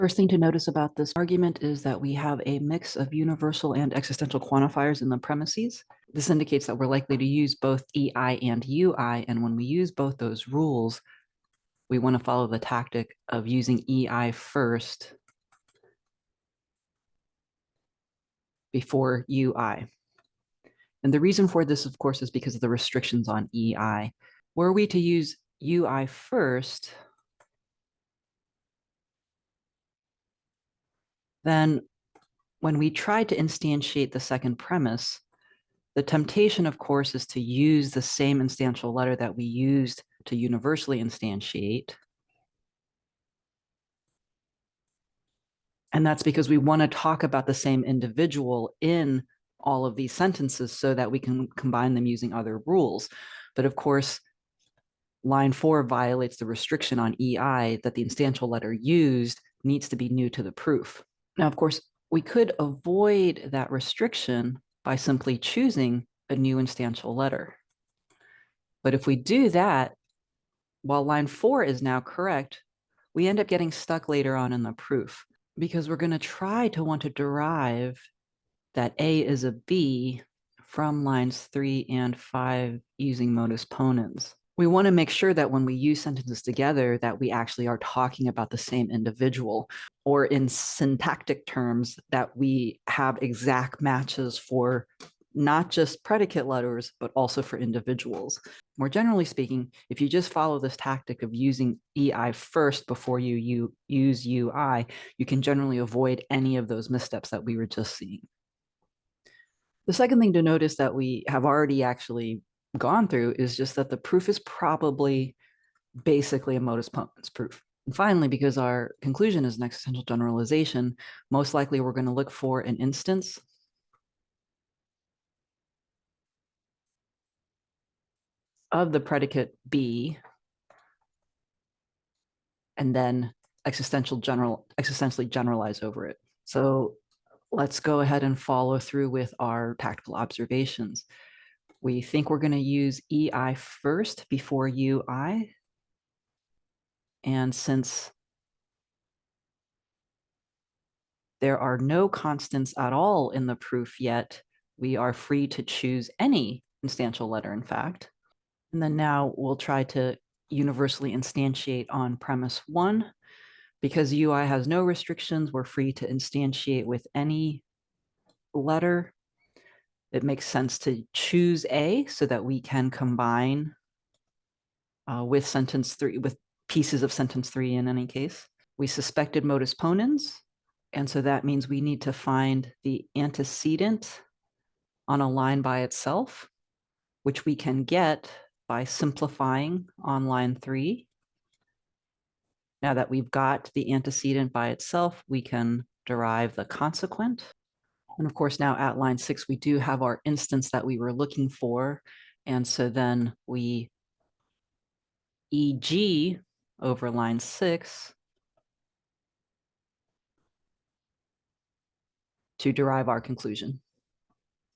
First thing to notice about this argument is that we have a mix of universal and existential quantifiers in the premises. This indicates that we're likely to use both EI and UI, and when we use both those rules, we want to follow the tactic of using EI first before UI. And the reason for this, of course, is because of the restrictions on EI. Were we to use UI first, then when we try to instantiate the second premise, the temptation, of course, is to use the same instantial letter that we used to universally instantiate. And that's because we want to talk about the same individual in all of these sentences so that we can combine them using other rules. But of course, line 4 violates the restriction on EI that the instantial letter used needs to be new to the proof. Now, of course, we could avoid that restriction by simply choosing a new instantial letter. But if we do that, while line 4 is now correct, we end up getting stuck later on in the proof because we're going to try to want to derive that A is a B from lines 3 and 5 using modus ponens. We want to make sure that when we use sentences together that we actually are talking about the same individual, or in syntactic terms, that we have exact matches for not just predicate letters, but also for individuals. More generally speaking, if you just follow this tactic of using EI first before you use UI, you can generally avoid any of those missteps that we were just seeing. The second thing to notice that we have already actually gone through is just that the proof is probably basically a modus ponens proof. And finally, because our conclusion is an existential generalization, most likely we're going to look for an instance of the predicate B and then existentially generalize over it. So let's go ahead and follow through with our tactical observations. We think we're going to use EI first before UI. And since there are no constants at all in the proof yet, we are free to choose any instantial letter, in fact. And then now we'll try to universally instantiate on premise 1. Because UI has no restrictions, we're free to instantiate with any letter. It makes sense to choose A so that we can combine with sentence 3, with pieces of sentence 3 in any case. We suspected modus ponens, and so that means we need to find the antecedent on a line by itself, which we can get by simplifying on line 3. Now that we've got the antecedent by itself, we can derive the consequent. And of course, now at line 6, we do have our instance that we were looking for. And so then we EG over line 6 to derive our conclusion.